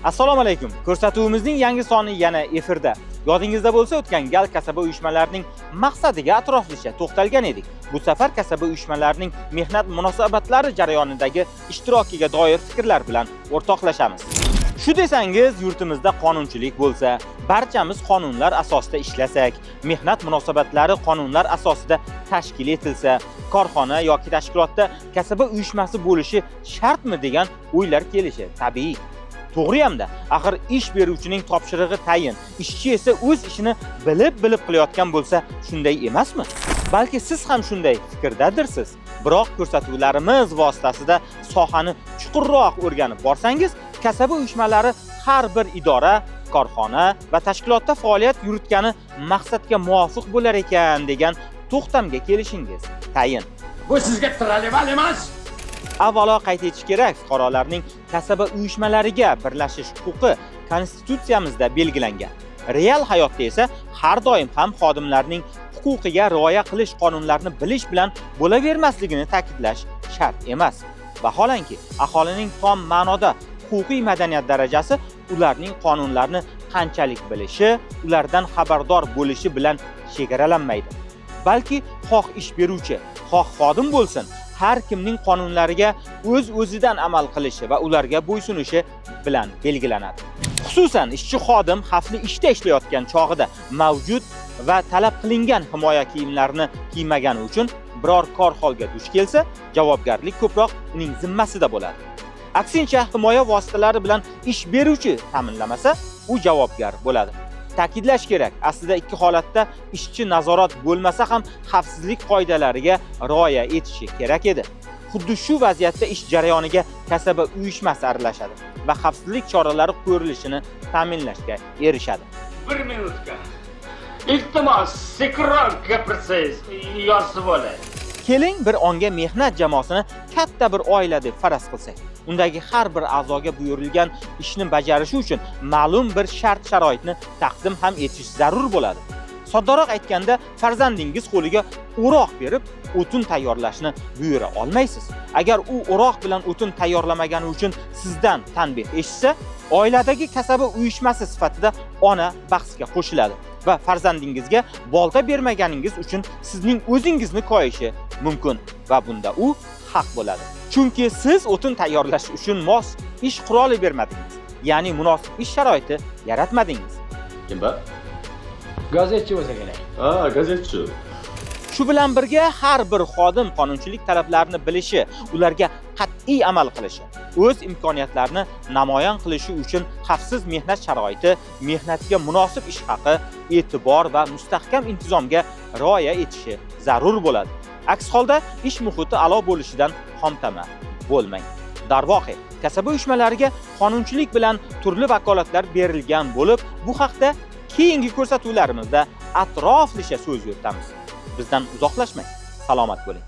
Assalomu alaykum. Ko'rsatuvimizning yangi soni yana efirda. Yodingizda bo'lsa, o'tgan gal kasaba uyushmalarining maqsadiga atroflicha to'xtalgan edik. Bu safar kasaba uyushmalarining mehnat munosabatlari jarayonidagi ishtirokiga doir fikrlar bilan o'rtoqlashamiz. Shu desangiz, yurtimizda qonunchilik bo'lsa, barchamiz qonunlar asosida ishlasak, mehnat munosabatlari qonunlar asosida tashkil etilsa, korxona yoki tashkilotda kasaba uyushmasi bo'lishi shartmi degan o'ylar kelishi tabiiy. To'g'ri hamda, axir ish beruvchining topshirig'i tayin, ishchi esa o'z ishini bilib qilayotgan bo'lsa, shunday emasmi? Balki siz ham shunday fikrdadirsiz. Biroq ko'rsatuvlarimiz vositasida sohani chuqurroq o'rganib borsangiz, kasaba uyushmalari har bir idora, korxona va tashkilotda faoliyat yuritgani maqsadga muvofiq bo'lar ekan degan to'xtamga kelishingiz tayin. Bu sizga tralleval emas. Avvalo qayd etish kerak, fuqarolarning kasaba uyushmalariga birlashish huquqi konstitutsiyamizda belgilangan. Real hayotda esa har doim ham xodimlarning huquqiga rioya qilish qonunlarini bilish bilan bo'lavermasligini ta'kidlash shart emas. Vaholanki, aholining tom ma'noda huquqiy madaniyat darajasi ularning qonunlarni qanchalik bilishi, ulardan xabardor bo'lishi bilan chegaralanmaydi. Balki xoh ish beruvchi, xoh xodim bo'lsin, har kimning qonunlariga o'z-o'zidan amal qilishi va ularga bo'ysunishi bilan belgilanadi. Xususan, ishchi xodim xavfli ishda ishlayotgan chog'ida mavjud va talab qilingan himoya kiyimlarini kiymagani uchun biror kor holga duch kelsa, javobgarlik ko'proq uning zimmasida bo'ladi. Aksincha, himoya vositalari bilan ish beruvchi ta'minlamasa, u javobgar bo'ladi. Ta'kidlash kerak, aslida ikki holatda ishchi nazorat bo'lmasa ham xavfsizlik qoidalariga rioya etishi kerak edi. Xuddi shu vaziyatda ish jarayoniga kasaba uyushmasi aralashadi va xavfsizlik choralari ko'rilishini ta'minlashga erishadi. 1 minutga. Iltimos, sekinroq gapirsangiz, yozib olay. Keling bir onga mehnat jamoasini katta bir oila deb faraz qilsak. Undagi har bir a'zoga buyurilgan ishni bajarishi uchun ma'lum bir shart-sharoitni taqdim ham etish zarur bo'ladi. Soddaroq aytganda, farzandingiz qo'liga o'roq berib, o'tin tayyorlashni buyura olmaysiz. Agar u o'roq bilan o'tin tayyorlamagani uchun sizdan tanbeh eshitsa, oiladagi kasaba uyushmasi sifatida ona bahsga qo'shiladi va farzandingizga bolta bermaganingiz uchun sizning o'zingizni koyishi mumkin va bunda u haq bo'ladi. Chunki siz o'tin tayyorlash uchun mos ish quroli bermadingiz, ya'ni munosib ish sharoiti yaratmadingiz. Kim bu? Gazetchi bo'lsa kerak. Gazetchi. Shu bilan birga har bir xodim qonunchilik talablarini bilishi, ularga qat'iy amal qilishi, o'z imkoniyatlarini namoyon qilishi uchun xavfsiz mehnat sharoiti, mehnatga munosib ish haqi, e'tibor va mustahkam intizomga rioya etishi zarur bo'ladi. Aks holda ish muhiti a'lo bo'lishidan xomtama bo'lmang. Darvoqe, kasaba uyushmalariga qonunchilik bilan turli vakolatlar berilgan bo'lib, bu haqda keyingi ko'rsatuvlarimizda atroflicha so'z yuritamiz. Bizdan uzoqlashmang. Salomat bo'ling.